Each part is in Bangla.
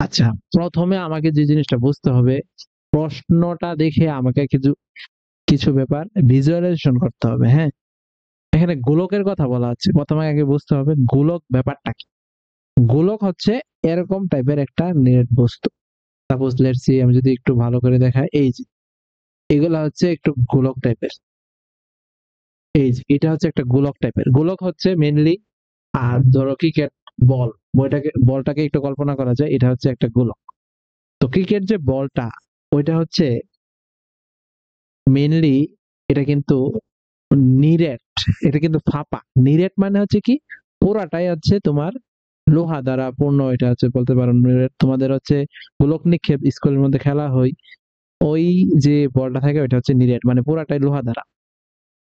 আচ্ছা, প্রথমে আমাকে যে জিনিসটা বুঝতে হবে, প্রশ্নটা দেখে আমাকে কিছু কিছু ব্যাপার ভিজুয়ালাইজেশন করতে হবে। হ্যাঁ, এখানে গোলকের কথা বলা হচ্ছে, প্রথমে আগে বুঝতে হবে গোলক ব্যাপারটা কি। গোলক হচ্ছে এরকম টাইপের একটা নিরেট বস্তু। সাপোজ লেটস সি, আমি যদি একটু ভালো করে দেখাই, এই যে এগুলা হচ্ছে একটু গোলক টাইপের। এই যে এটা হচ্ছে একটা গোলক টাইপের। গোলক হচ্ছে মেনলি, আর ধরো ক্রিকেট বল, বলটাকে একটু কল্পনা করা যায়, এটা হচ্ছে একটা গোলক। তো ক্রিকেট যে বলটা, ওইটা হচ্ছে মেনলি, এটা কিন্তু নিরেট, এটা কিন্তু ফাঁপা। নিরেট মানে হচ্ছে কি, পুরাটাই হচ্ছে তোমার লোহা দ্বারা পূর্ণ। এটা হচ্ছে বলতে পারো নিরেট। তোমাদের হচ্ছে গোলক নিক্ষেপ স্কুলের মধ্যে খেলা হয়, ওই যে বলটা থাকে ওইটা হচ্ছে নিরেট, মানে পুরাটাই লোহা দ্বারা।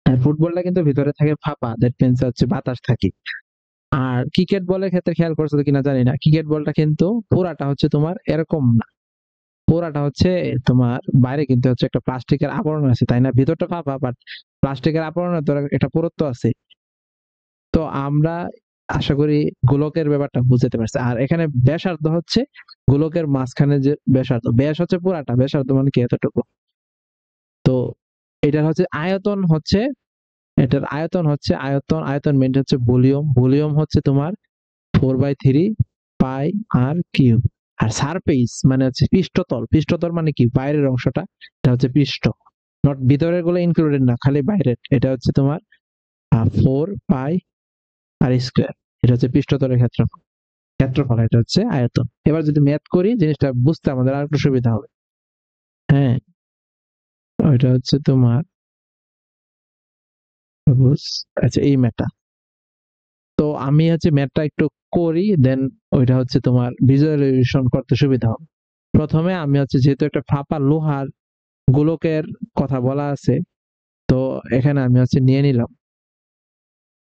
আর ফুটবলটা কিন্তু ভিতরে থাকে ফাঁপা, দ্যাট মিনস হচ্ছে বাতাস থাকে। আর ক্রিকেট বলের ক্ষেত্রে খেয়াল করছো কিনা জানি না, ক্রিকেট বলটা কিন্তু পুরাটা হচ্ছে তোমার এরকম না। পুরাটা হচ্ছে তোমার বাইরে কিন্তু হচ্ছে একটা প্লাস্টিকের আবরণ আছে, তাই না? ভিতরটা ফাঁপা, বাট প্লাস্টিকের আবরণের দ্বারা একটা পুরুত্ব আছে। তো আমরা আশা করি গোলকের ব্যাপারটা বুঝতে পারছি। আর এখানে ব্যাসার্ধ হচ্ছে গোলকের মাঝখানে যে ব্যাসার্ধ, ব্যাস হচ্ছে পুরাটা, ব্যাসার্ধ মানে কি এতটুকু। তো এটার হচ্ছে আয়তন হচ্ছে, এটার আয়তন হচ্ছে আয়তন মেন হচ্ছে ভলিউম। ভলিউম হচ্ছে তোমার 4/3 পাই আর কিউব। আর সারফেস মানে হচ্ছে পৃষ্ঠতল। পৃষ্ঠতল মানে কি, বাইরের অংশটা, এটা হচ্ছে পৃষ্ঠ। নট ভিতরের গুলো ইনক্লুডেড না, খালি বাইরের। এটা হচ্ছে তোমার 4 পাই আর স্কোয়ার। এটা হচ্ছে পৃষ্ঠতলের ক্ষেত্রফল। ক্ষেত্রফল এটা হচ্ছে আয়তন। এবার যদি ম্যাথ করি, জিনিসটা বুঝতে আমাদের আর একটু সুবিধা হবে। হ্যাঁ, ওইটা হচ্ছে তোমার, আচ্ছা এই ম্যাথটা, তো আমি হচ্ছে ম্যাথটা একটু করি, দেন ওইটা হচ্ছে তোমার ভিজুয়ালাইজেশন করতে সুবিধা হবে। প্রথমে আমি হচ্ছে, যেহেতু একটা ফাঁপা লোহার গোলকের কথা বলা আছে, তো এখানে আমি হচ্ছে নিয়ে নিলাম,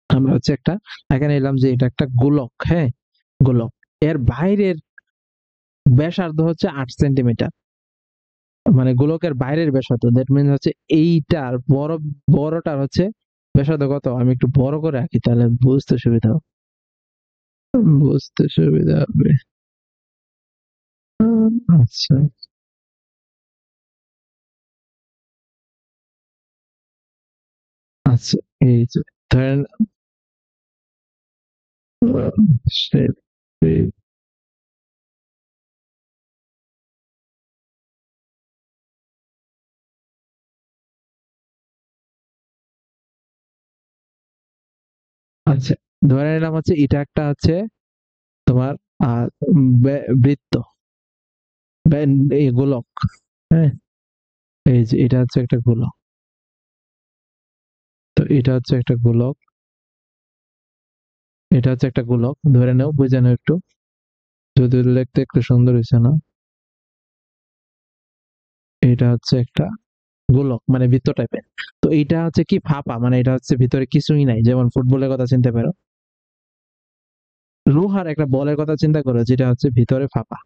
আমরা হচ্ছে একটা, এখানে নিলাম যে এটা একটা গোলক। হ্যাঁ, গোলক, এর বাইরের ব্যাসার্ধ হচ্ছে 8 সেন্টিমিটার। মানে গোলকের বাইরের ব্যাসার্ধ, দ্যাট মিনস হচ্ছে এইটার বড়টার হচ্ছে ব্যাসার্ধ কত, আমি একটু বড় করে আঁকি তাহলে বুঝতে সুবিধা হবে। বুঝতে সুবিধা হবে। আচ্ছা, আচ্ছা, এই যে ধরেন, shape, shape, আচ্ছা, ধরে নিলাম হচ্ছে এটা একটা হচ্ছে তোমার বৃত্ত, এই গোলক। হ্যাঁ, এই যে এটা হচ্ছে একটা গোলক। তো এটা হচ্ছে একটা গোলক, এটা হচ্ছে একটা গোলক ধরে নাও, বুঝে নাও একটু, যদি দেখতে একটু সুন্দর হয়েছে না। এটা হচ্ছে একটা গোলক, মানে বৃত্ত টাইপের। তো এইটা হচ্ছে কি ফাঁপা, মানে এটা হচ্ছে ভিতরে কিছুই নাই, যেমন ফুটবলের কথা চিনতে পারো। লোহার একটা বলের কথা চিন্তা করো, যেটা হচ্ছে ভিতরে ফাঁপা।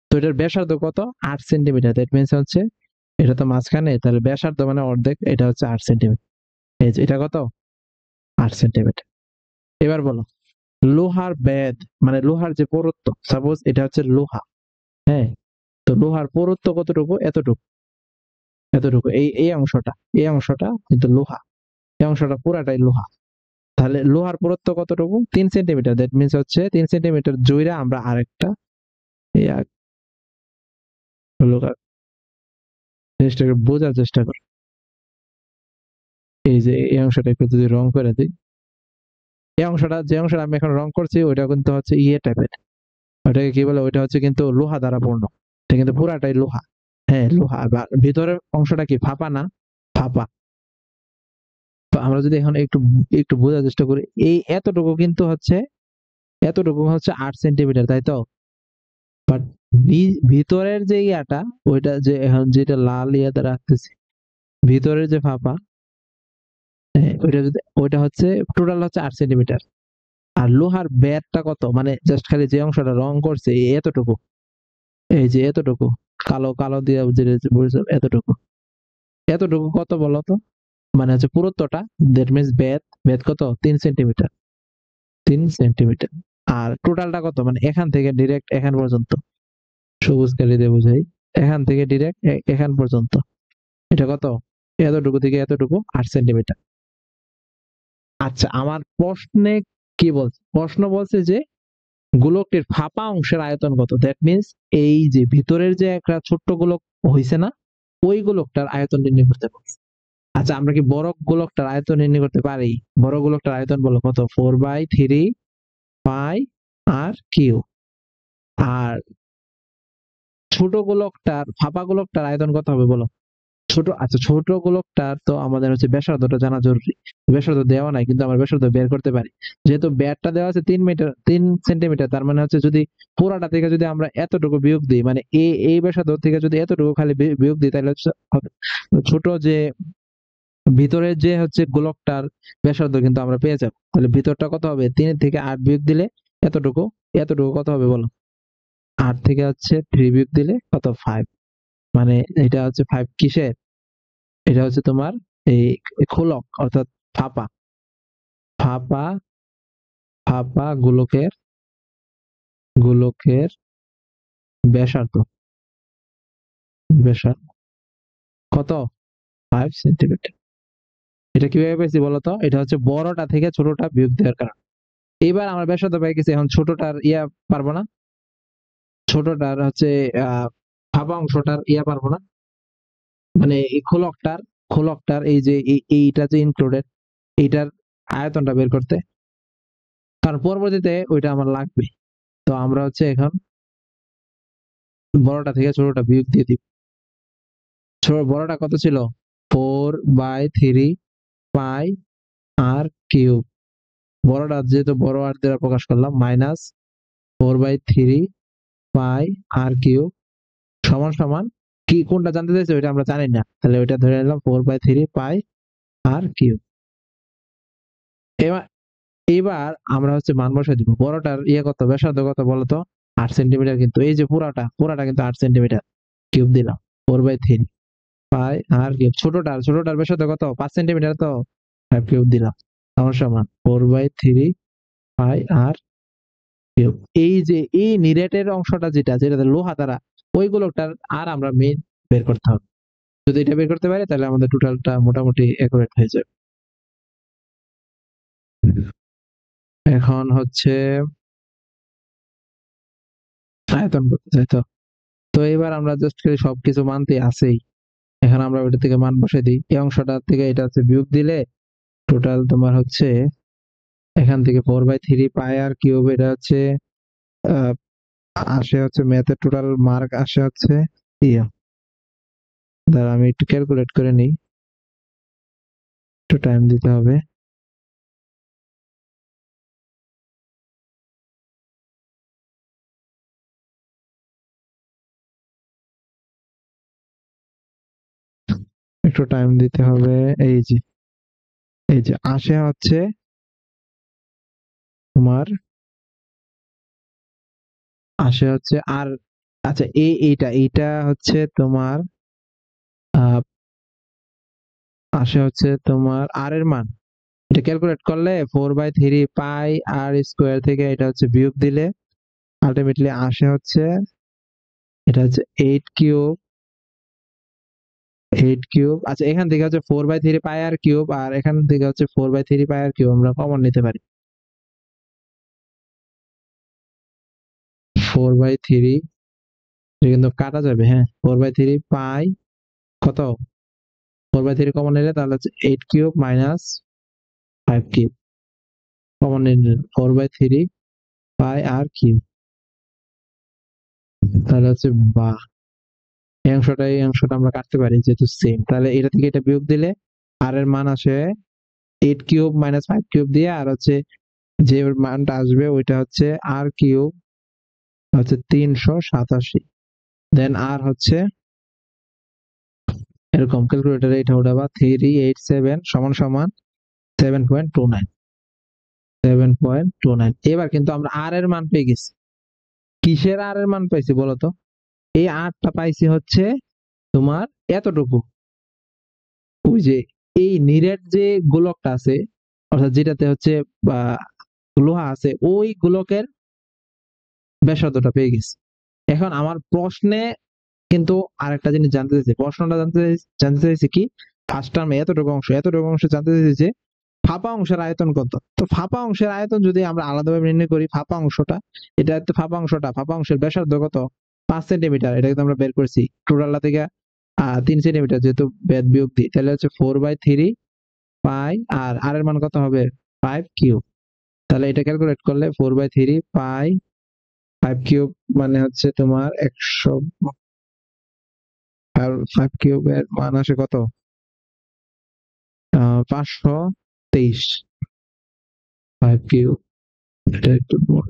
তো এটার ব্যাসার্ধ কত, 8 সেন্টিমিটার। দ্যাট মিনস হচ্ছে এটা তো মাঝখানে, তাহলে ব্যাসার্ধ মানে অর্ধেক, এটা হচ্ছে 8 সেন্টিমিটার। এই যে এটা কত, 8 সেন্টিমিটার। এবার বলো, লোহার ব্যাদ, মানে লোহার যে পুরুত্ব, সাপোজ এটা হচ্ছে লোহা। হ্যাঁ, তো লোহার পুরুত্ব কতটুকু, এতটুকু, এতটুকু, এই এই অংশটা, এই অংশটা কিন্তু লোহা, এই অংশটা পুরাটাই লোহা। তাহলে লোহার পুরুত্ব কতটুকু, 3 সেন্টিমিটার। দ্যাট মিনস হচ্ছে 3 সেন্টিমিটার জুড়ে আমরা আরেকটা লোহার, জিনিসটাকে বোঝার চেষ্টা করি। এই যে এই অংশটা একটু যদি রং করে দিই, এই অংশটা, যে অংশটা আমি এখন রং করছি, ওইটা কিন্তু হচ্ছে ইয়ে টাইপের। ওটাকে কি বলে, ওইটা হচ্ছে কিন্তু লোহা দ্বারা পূর্ণ। এটা কিন্তু পুরাটাই লোহা। হ্যাঁ, লোহা। আর ভিতরের অংশটা কি ফাঁপা না, ফাঁপা। তো আমরা যদি এখন একটু একটু বোঝার চেষ্টা করি, এই এতটুকু কিন্তু হচ্ছে, এতটুকু হচ্ছে 8 সেন্টিমিটার, তাই তো? বাট ভিতরের যে ইয়াটা, ওইটা যে এখন যেটা লাল ইয়াতে রাখতেছি, ভিতরের যে ফাঁপা, হ্যাঁ, ওইটা যদি, ওইটা হচ্ছে টোটাল হচ্ছে 8 সেন্টিমিটার। আর লোহার ব্যারটা কত, মানে জাস্ট খালি যে অংশটা রং করছে এতটুকু, এই যে এতটুকু, কালো কালো দিয়ে বুঝেছো, এতটুকু, এতটুকু কত বলো তো? মানে হচ্ছে পুরুত্বটা, দ্যাট মিনস বেদ, বেদ কত, 3 সেন্টিমিটার। 3 সেন্টিমিটার। আর টোটালটা কত, মানে এখান থেকে ডিরেক্ট এখান পর্যন্ত, সবুজ কালি দিয়ে বোঝাই। এখান থেকে ডিরেক্ট এখান পর্যন্ত এটা কত, এতটুকু থেকে এতটুকু 8 সেন্টিমিটার। আচ্ছা, আমার প্রশ্নে কি বলছে? প্রশ্ন বলছে যে গোলকটির ফাঁপা অংশের আয়তন কত। দ্যাট মিনস এই যে ভিতরের যে একটা ছোট্ট গোলক হইছে না, ওই গোলকটার আয়তন নির্ণয় করতে পারছি। আচ্ছা, আমরা কি বড় গোলকটার আয়তন নির্ণয় করতে পারি? বড় গোলকটার আয়তন বলো কত? 4/3 পাই আর কিউ। আর ছোট গোলকটার, ফাঁপা গোলকটার আয়তন কত হবে বলো? আচ্ছা, ছোট গোলকটার তো আমাদের হচ্ছে ব্যাসার্ধটা জানা জরুরি। ব্যাসার্ধ দেওয়া নাই, কিন্তু আমরা ব্যাসার্ধ বের করতে পারি। যেহেতু ব্যাসটা দেওয়া আছে 3 মিটার, 3 সেন্টিমিটার, তার মানে হচ্ছে যদি পুরাটা থেকে যদি আমরা এতটুকু বিয়োগ দিই, মানে এই ব্যাসার্ধ থেকে যদি এতটুকু খালি বিয়োগ দিই, তাহলে হচ্ছে ছোট যে ভিতরের যে হচ্ছে গোলকটার ব্যাসার্ধ কিন্তু আমরা পেয়ে যাবো। তাহলে ভিতরটা কত হবে? 3 থেকে 8 বিয়োগ দিলে এতটুকু, এতটুকু কত হবে বলো? 8 থেকে হচ্ছে 3 বিয়োগ দিলে কত? 5। মানে এটা হচ্ছে 5 কিসের? এটা হচ্ছে তোমার এই খোলক, অর্থাৎ ফাঁপা, ফাঁপা, ফাঁপা গোলকের, গোলকের ব্যাসার্ধ, ব্যাসার্ধ কত? 5 সেন্টিমিটার। এটা কিভাবে পেয়েছি বলতো? এটা হচ্ছে বড়টা থেকে ছোটটা বিয়োগ দেওয়ার কারণে। এবার আমরা ব্যাসার্ধ পেয়ে গেছি, এখন ছোটটার পারবো না, ছোটটার হচ্ছে আহ ফাঁপা অংশটার পারবো না, মানে এই খোলকটার, খোলকটার এই যে এইটা যে ইনক্লুডেড, এইটার আয়তনটা বের করতে, কারণ পরবর্তীতে ওইটা আমার লাগবে। তো আমরা হচ্ছে এখন বড়টা থেকে ছোটটা বিয়োগ দিয়ে দিব। বড়টা কত ছিল? 4/3 পাই আর কিউব। বড়টা যেহেতু বড় আর দ্বারা প্রকাশ করলাম, মাইনাস 4/3 পাই আর কিউব সমান সমান কি, কোনটা জানতে চাইছে ওইটা আমরা জানি না, তাহলে ওইটা ধরে নিলাম 4/3 পাই আর কিউব। এবার এবার আমরা হচ্ছে মান বসাই দিব। বড়টার কত, ব্যাসার্ধ কত বলতো? 8 সেন্টিমিটার, কিন্তু এই যে পুরাটা, পুরাটা কিন্তু 8 সেন্টিমিটার। কিউব দিলাম 4/3 পাই আর কিউব। ছোটটার ব্যাসার্ধ কত? 5 সেন্টিমিটার, তো 5 কিউব দিলাম সমান সমান 4/3 পাই আর কিউব। এই যে এই নিরেটের অংশটা, যেটা যেটাতে লোহা দ্বারা, ওইগুলোটার আর আমরা মেইন বের করতে হবে। যদি এটা বের করতে পারি, তাহলে আমাদের টোটালটা মোটামুটি একুরেট হয়ে যাবে। এখন হচ্ছে আয়তন করতে চাই তো। তো এবার আমরা জাস্ট খালি সবকিছু মানতে আছেই, এখন আমরা ওইটা থেকে মান বসে দিই। এই অংশটা থেকে এটা হচ্ছে বিয়োগ দিলে টোটাল তোমার হচ্ছে এখান থেকে 4/3 পাই আর কিউব, এটা হচ্ছে আহ আসে হচ্ছে ম্যাথের টোটাল মার্ক আসে হচ্ছে ইয়া, দাঁড়া আমি একটু ক্যালকুলেট করে নিই, একটু টাইম দিতে হবে। একটু টাইম দিতে হবে। এই যে, এই যে আসে হচ্ছে তোমার, আসে হচ্ছে আর, আচ্ছা এইটা হচ্ছে তোমার আহ আসে হচ্ছে তোমার আর এর মান। এটা ক্যালকুলেট করলে 4/3 পাই আর স্কোয়ার থেকে এটা হচ্ছে বিয়োগ দিলে আলটিমেটলি আসে হচ্ছে, এটা হচ্ছে 8 কিউব, 8 কিউব। আচ্ছা, এখান থেকে হচ্ছে 4/3 পাই আর কিউব, আর এখান থেকে হচ্ছে 4/3 পাই আর কিউব আমরা কমন নিতে পারি। 4/3, এটা কিন্তু কাটা যাবে, হ্যাঁ। 4/3 পাই কত? 4/3 কমন নিলে তাহলে হচ্ছে 8 কিউব মাইনাস 5 কিউব, কমন নিলে 4/3 পাই আর কিউব। তাহলে হচ্ছে বা এই অংশটা আমরা কাটতে পারি যেহেতু সেম, তাহলে এটা থেকে এটা বিয়োগ দিলে আর এর মান আসে 8 কিউব মাইনাস 5 কিউব দিয়ে, আর হচ্ছে যে মানটা আসবে ওইটা হচ্ছে আর কিউব হচ্ছে 387। দেন আর হচ্ছে এরকম ক্যালকুলেটারে এটা উঠাবা, 387 সমান সমান 7.29, 7.29। এবার কিন্তু আমরা আর এর মান পেয়ে গেছি। কিসের আর এর মান পাইছি বলতো? এই আরটা পাইছি হচ্ছে তোমার এতটুকু, ওই যে এই নিরেট যে গোলকটা আছে, অর্থাৎ যেটাতে হচ্ছে লোহা আছে, ওই গোলকের ব্যাসার্ধটা পেয়ে গেছি। এখন আমার প্রশ্নে কিন্তু আরেকটা জিনিস জানতে চাইছি, প্রশ্নটা জানতে চাইছি কি, ফার্স্ট টার্মে এতটুকু অংশ জানতে চাইছি যে ফাঁপা অংশের আয়তন কত। তো ফাঁপা অংশের আয়তন যদি আমরা আলাদাভাবে নির্ণয় করি, ফাঁপা অংশটা, এটা তো ফাঁপা অংশের ব্যাসার্ধ কত, 5 সেন্টিমিটার, এটা কিন্তু আমরা বের করছি টোটালটা থেকে 3 সেন্টিমিটার, যেহেতু বেদ বিয়োগ দিই তাহলে হচ্ছে 4/3 পাই, আর এর মান কত হবে 5 কিউব। তাহলে এটা ক্যালকুলেট করলে 4/3 পাই 5 কিউব মানে হচ্ছে তোমার 100, আর 5 কিউবের মান আসে কত, 523। 5 কিউব, এটা একটু বড়।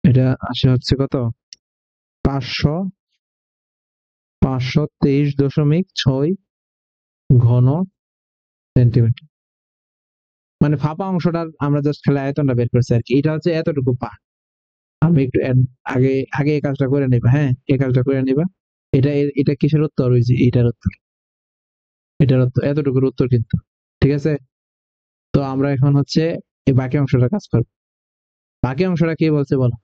এটা আসে হচ্ছে কত, 523.6 ঘন সেন্টিমিটার। মানে ফাঁপা অংশটার আমরা জাস্ট খালি আয়তনটা বের করছি আর কি, এটা হচ্ছে এতটুকু পা। আমি একটু আগে আগে এই কাজটা করে নিবা, হ্যাঁ এই কাজটা করে নিবা। এটা কিসের উত্তর, ওই যে এটার উত্তর, এটার উত্তর, এতটুকুর উত্তর কিন্তু। ঠিক আছে, তো আমরা এখন হচ্ছে এই বাকি অংশটা কাজ করবো। বাকি অংশটা কি বলছে বলো,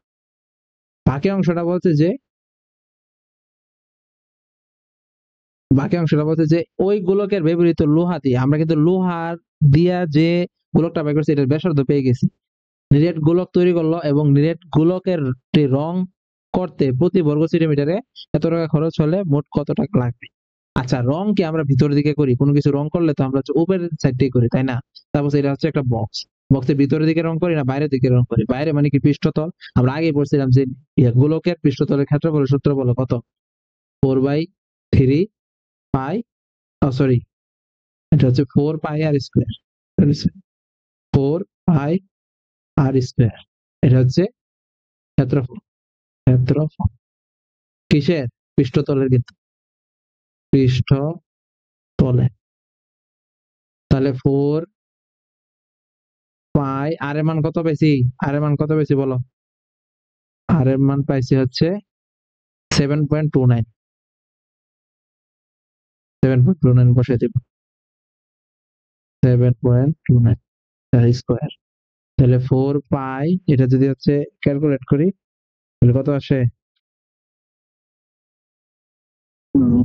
বাকি অংশটা বলছে যে, ওই গোলকের ব্যবহৃত লোহা দিয়ে, আমরা কিন্তু লোহার দিয়া যে গোলকটা বের করছি এটার ব্যাসার্ধ পেয়ে গেছি। নিরেট গোলক তৈরি করলো এবং নিরেট গোলকের রং করতে প্রতি বর্গ সেন্টিমিটারে এত টাকা খরচ হলে মোট কত টাকা লাগবে। আচ্ছা, রং কি আমরা ভিতরের দিকে করি, কোনো কিছু রং করলে তো আমরা হচ্ছে উপরের সাইড দিয়ে করি, তাই না? তারপর এটা হচ্ছে একটা বক্স, বক্সের ভিতরের দিকে রং করি না বাইরের দিকে রং করি? বাইরে মানে কি পৃষ্ঠতল। আমরা আগে পড়ছিলাম যে গোলকের পৃষ্ঠতলের ক্ষেত্রফলের সূত্র বলো কত, 4/3 পাই, সরি, এটা হচ্ছে 4 পাই আর স্কোয়ার। 4 পাই আর স্কোয়ার, এটা হচ্ছে ক্ষেত্রফল। ক্ষেত্রফল কিসের, পৃষ্ঠতলের কিন্তু, পৃষ্ঠতলে। তাহলে 4 পাই, আর এর মান কত পেয়েছি, আর এর মান কত পেয়েছি বলো, আর এর মান পাইছি হচ্ছে 7.29। 7.29 বসে দিব, 7.29 তার স্কোয়ার। তাহলে 4 পাই, এটা যদি হচ্ছে ক্যালকুলেট করি তাহলে কত আসে, উম,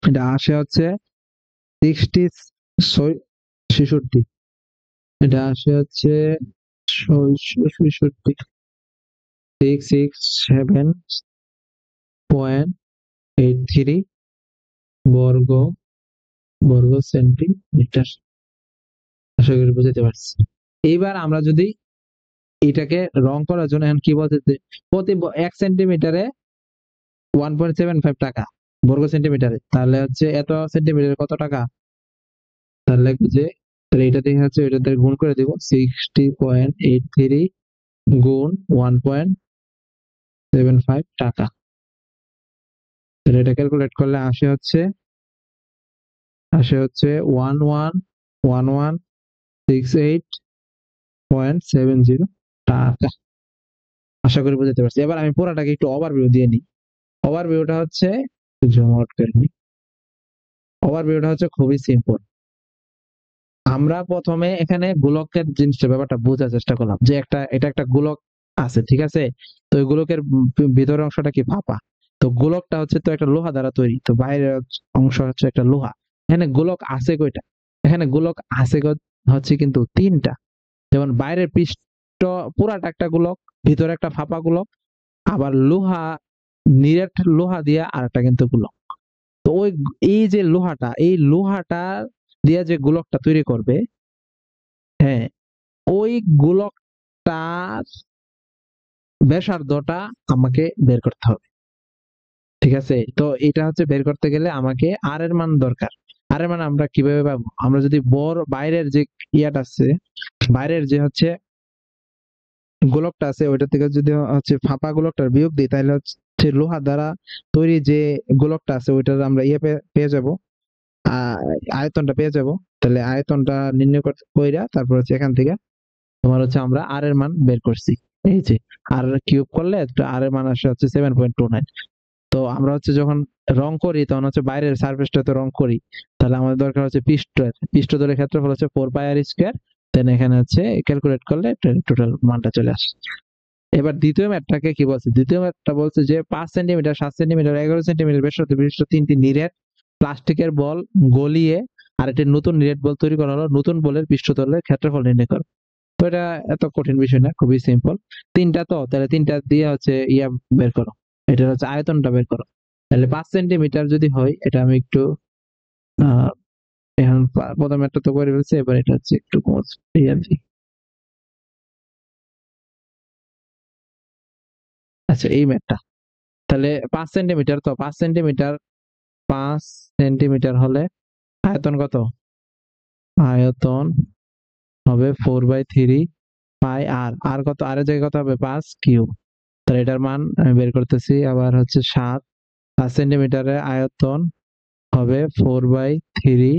এটা আসে হচ্ছে 66, এটা আসে হচ্ছে 66, 667.83 বর্গ বর্গ সেন্টিমিটার। আশা করি বুঝতে পারছি। এইবার আমরা যদি এটাকে রং করার জন্য এখন কি বলতে, প্রতি 1 সেন্টিমিটারে 1.75 টাকা বর্গ সেন্টিমিটারে, তাহলে হচ্ছে এত সেন্টিমিটারে কত টাকা, তাহলে লিখবো যে, তাহলে এটা থেকে হচ্ছে এটা দিয়ে গুণ করে দিব, 60.83 গুণ 1.75 টাকা। তাহলে এটা ক্যালকুলেট করলে আসে হচ্ছে 1168.70 টাকা। আশা করি বুঝতে পারছি। এবার আমি পুরাটাকে একটু ওভারভিউ দিয়ে নিই। ওভারভিউটা হচ্ছে, জুম আউট করে নিই। ওভারভিউটা হচ্ছে খুবই সিম্পল। আমরা প্রথমে এখানে গোলকের জিনিসটা, ব্যাপারটা বোঝার চেষ্টা করলাম যে এটা একটা গোলক আছে, ঠিক আছে। তো ওই গোলকের ভিতরের অংশটা কি ফাঁপা। তো গোলকটা হচ্ছে তো একটা লোহা দ্বারা তৈরি, তো বাইরের অংশ হচ্ছে একটা লোহা। এখানে গোলক আছে কয়টা, এখানে গোলক আছে হচ্ছে কিন্তু 3টা। যেমন বাইরের পৃষ্ঠ পুরাটা একটা গোলক, ভিতরে একটা ফাঁপা গোলক, আবার লোহা, নিরেট লোহা দিয়া আর একটা কিন্তু গোলক। তো এই যে লোহাটা, এই লোহাটা দিয়ে যে গোলকটা তৈরি করবে, হ্যাঁ, ওই গোলকটার ব্যাসার্ধটা আমাকে বের করতে হবে। ঠিক আছে, তো এটা হচ্ছে বের করতে গেলে আমাকে আর এর মান দরকার। আর এর মান আমরা কিভাবে পাবো, আমরা যদি বাইরের যে ইয়াটা আছে, বাইরের যে হচ্ছে গোলকটা আছে ওইটা থেকে যদি হচ্ছে ফাঁপা গোলকটার বিয়োগ দিই, তাহলে হচ্ছে লোহা দ্বারা তৈরি যে গোলকটা আছে ওইটার আমরা পেয়ে যাব, আহ আয়তনটা পেয়ে যাব। তাহলে আয়তনটা নির্ণয় কইরা তারপর হচ্ছে এখান থেকে তোমার হচ্ছে আমরা আর এর মান বের করছি। এই যে আর কিউব করলে আর এর মান আসে হচ্ছে 7.29। তো আমরা হচ্ছে যখন রং করি তখন হচ্ছে বাইরের সারফেসটাতে রং করি, তাহলে আমাদের দরকার হচ্ছে পৃষ্ঠতলের ক্ষেত্রফল হচ্ছে 4 পাই আর স্কোয়ার। দেন এখানে হচ্ছে ক্যালকুলেট করলে টোটাল মানটা চলে আসে। এবার দ্বিতীয় ম্যাথটাকে কি বলছে, দ্বিতীয় ম্যাথটা বলছে যে 5 সেন্টিমিটার, 7 সেন্টিমিটার, 11 সেন্টিমিটার ব্যাসার্ধ বিশিষ্ট তিনটি নিরেট প্লাস্টিকের বল গলিয়ে আর একটি নতুন নিরেট বল তৈরি করা হলো, নতুন বলের পৃষ্ঠতলের ক্ষেত্রফল নির্ণয় করো। তো এটা এত কঠিন বিষয় না, খুবই সিম্পল। তিনটা তো, তাহলে তিনটা দিয়ে হচ্ছে বের করো, এটা হচ্ছে আয়তনটা বের করো। তাহলে 5 সেন্টিমিটার যদি হয়, এটা আমি একটু আহ এখন প্রথম একটা তো করে ফেলছি, এবার এটা হচ্ছে একটু সহজ এই আর কি। আচ্ছা এই ম্যাথটা, তাহলে 5 সেন্টিমিটার, তো 5 সেন্টিমিটার, 5 সেন্টিমিটার হলে আয়তন কত? আয়তন হবে 4/3 পাই আর, আর কত, আর এর জায়গায় কত হবে? 5 কিউব। তাহলে এটার মান আমি বের করতেছি, আবার হচ্ছে 5 সেন্টিমিটারের আয়তন হবে 4/3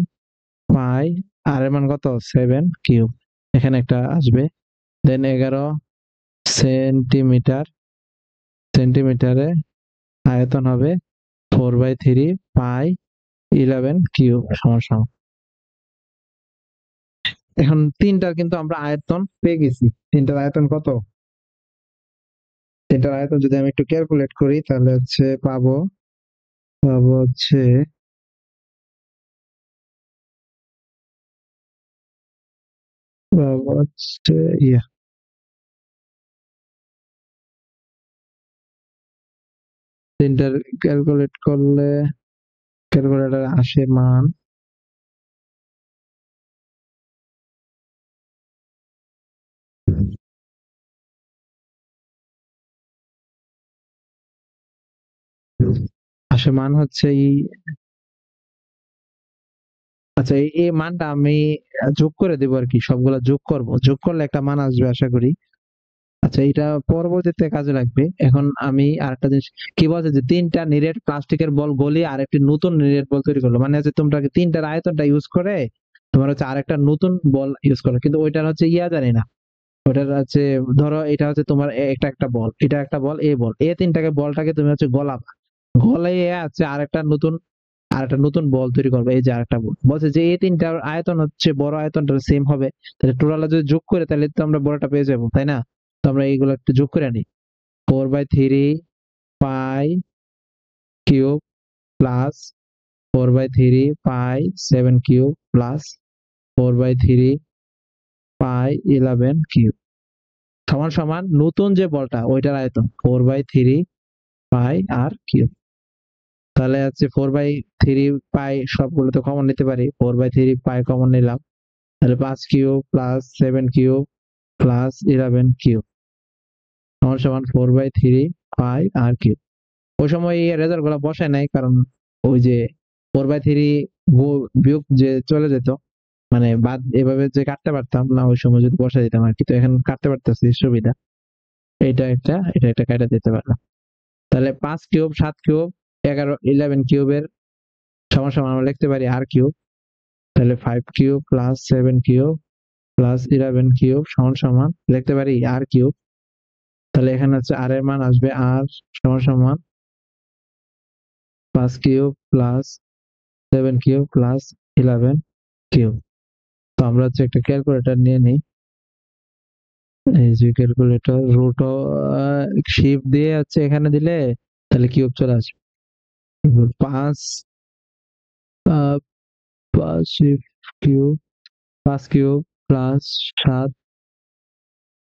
পাই, আর এর মান কত? 7 কিউব। এখানে একটা আসবে। দেন 11 সেন্টিমিটার, সেন্টিমিটারে আয়তন হবে 4/3 পাই 11 কিউব সমান সমান। এখন তিনটার কিন্তু আমরা আয়তন পেয়ে গেছি। তিনটার আয়তন কত? তিনটার আয়তন যদি আমি একটু ক্যালকুলেট করি তাহলে হচ্ছে পাবো, পাবো হচ্ছে পাবো হচ্ছে ইয়া তিনটার ক্যালকুলেট করলে ক্যালকুলেটর আসে মান আসে মান হচ্ছে আচ্ছা এই মানটা আমি যোগ করে দেবো আর কি, সবগুলা যোগ করব, যোগ করলে একটা মান আসবে আশা করি। আচ্ছা এটা পরবর্তীতে কাজে লাগবে। এখন আমি আরেকটা জিনিস, কি বলছে যে তিনটা নিরেট প্লাস্টিকের বল গলিয়ে আর একটি নতুন নিরেট বল তৈরি করলো, মানে হচ্ছে তোমরা কি তিনটার আয়তনটা ইউজ করে তোমার হচ্ছে আরেকটা নতুন বল ইউজ করো, কিন্তু ওইটার হচ্ছে জানি না। ওটার হচ্ছে, ধরো এটা হচ্ছে তোমার একটা একটা বল, এটা একটা বল, এ বল, এ তিনটাকে বলটাকে তুমি হচ্ছে গলাবা, গলাইয়ে আছে আরেকটা নতুন বল তৈরি করবে, এই যে আরেকটা বল। বলছে যে এই তিনটার আয়তন হচ্ছে বড় আয়তনটা সেম হবে, তাহলে টোটাল যদি যোগ করে তাহলে তো আমরা বড়টা পেয়ে যাবো, তাই না? তো আমরা এইগুলো একটু যোগ করে নিই। 4/3 পাই কিউব প্লাস 4/3 পাই 7 কিউব প্লাস 4/3 পাই 11 কিউব সমান সমান নতুন যে বলটা ওইটার আয়তন 4/3 পাই আর কিউব। তাহলে হচ্ছে 4/3 পাই সবগুলো তো কমন নিতে পারি, 4/3 পাই কমন নিলাম, তাহলে 5 cube plus 7 cube plus 11 cube সমান সমান 4/3 পাই আর কিউব। ওই সময় এই রেজাল্ট গুলা বসায় নাই, কারণ ওই যে 4/3 বিয়োগ যে চলে যেত, মানে বাদ এভাবে যে কাটতে পারতাম না, ওই সময় যদি বসাই দিতাম আর কি। তো এখন কাটতে পারতেছি, সুবিধা। এটা একটা কাটা দিতে পারলাম। তাহলে 5 কিউব 7 কিউব 11 কিউবের সমান সমান আমরা লিখতে পারি আর কিউব। তাহলে 5 cube plus 7 cube plus 11 cube সমান সমান লিখতে পারি আর কিউব। তাহলে এখানে হচ্ছে আর এর মান আসবে আর সমান সমান 5 cube plus 7 cube plus 11 cube. তো আমরা হচ্ছে একটা ক্যালকুলেটর নিয়ে নিই। এই যে ক্যালকুলেটর রুট শিফট দিয়ে হচ্ছে এখানে দিলে তাহলে কিউব চলে আসবে। 5 আহ, 5 cube 5 cube plus 7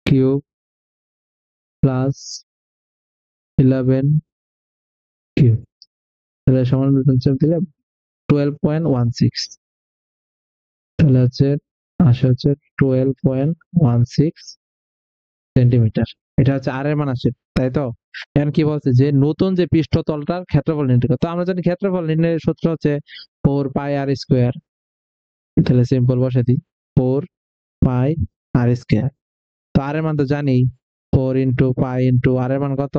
cube plus 11 cube, তাহলে সমান চাপ দিলে 12.16। তাহলে হচ্ছে আসে হচ্ছে 12.16 সেন্টিমিটার। এটা হচ্ছে আর এর মান আসে, তাই তো? এখন কি বলছে যে নতুন যে পৃষ্ঠতলটার ক্ষেত্রফল নির্ণয় করো। তো আমরা জানি ক্ষেত্রফল নির্ণয়ের সূত্র হচ্ছে 4 পাই আর স্কোয়ার। তাহলে সিম্পল বসে দিই, 4 পাই আর স্কোয়ার। তো আর এর মান তো জানি, 4 ইন্টু পাই ইন্টু আর এর মান কত?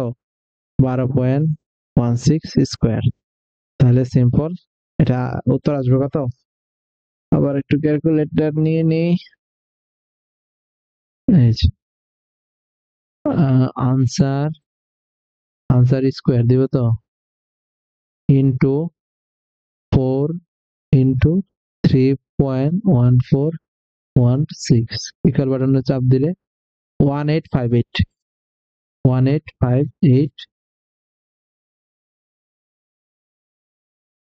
12.16 স্কোয়ার। তাহলে সিম্পল, এটা উত্তর আসবে কত? আবার একটু ক্যালকুলেটর নিয়ে নিই। এই যে আনসার স্কোয়ার দিব তো ইন্টু 4 ইন্টু 3.1416 ইকুয়াল বাটনে চাপ দিলে 1858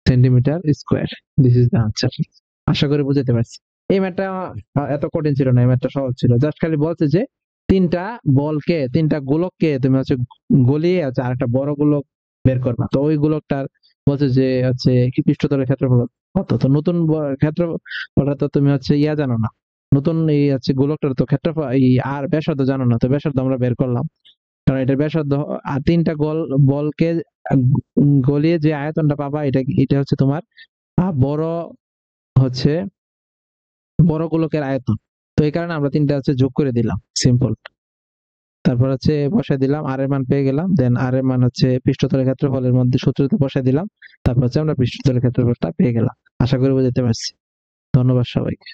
centimetre square. This is the answer. আশা করি বুঝতে পারছি। এই ম্যাথটা এত কঠিন ছিল না, এই ম্যাথটা সহজ ছিল। জাস্ট খালি বলছে যে তিনটা গোলককে তুমি হচ্ছে গলিয়ে হচ্ছে আরেকটা বড় গোলক বের করবা। তো ওই গোলকটার বলছে যে হচ্ছে কি পৃষ্ঠতলের ক্ষেত্রফল কত। তো নতুন ক্ষেত্রফলটা তো তুমি হচ্ছে জানো না। নতুন এই হচ্ছে গোলকটার তো ক্ষেত্রফল আর ব্যাসার্ধ জানো না। তো ব্যাসার্ধ আমরা বের করলাম, কারণ এটা ব্যাসার্ধ। আর তিনটা বলকে গলিয়ে যে আয়তনটা পাবা, এটা হচ্ছে তোমার বড় হচ্ছে বড় গোলকের আয়তন। তো এই কারণে আমরা তিনটা হচ্ছে যোগ করে দিলাম, সিম্পল। তারপর হচ্ছে বসাই দিলাম, আর এর মান পেয়ে গেলাম। দেন আর এর মান হচ্ছে পৃষ্ঠতলের ক্ষেত্রফলের মধ্যে সূত্রতে বসাই দিলাম। তারপর হচ্ছে আমরা পৃষ্ঠতলের ক্ষেত্রফলটা পেয়ে গেলাম। আশা করি বুঝতে পারছি। ধন্যবাদ সবাইকে।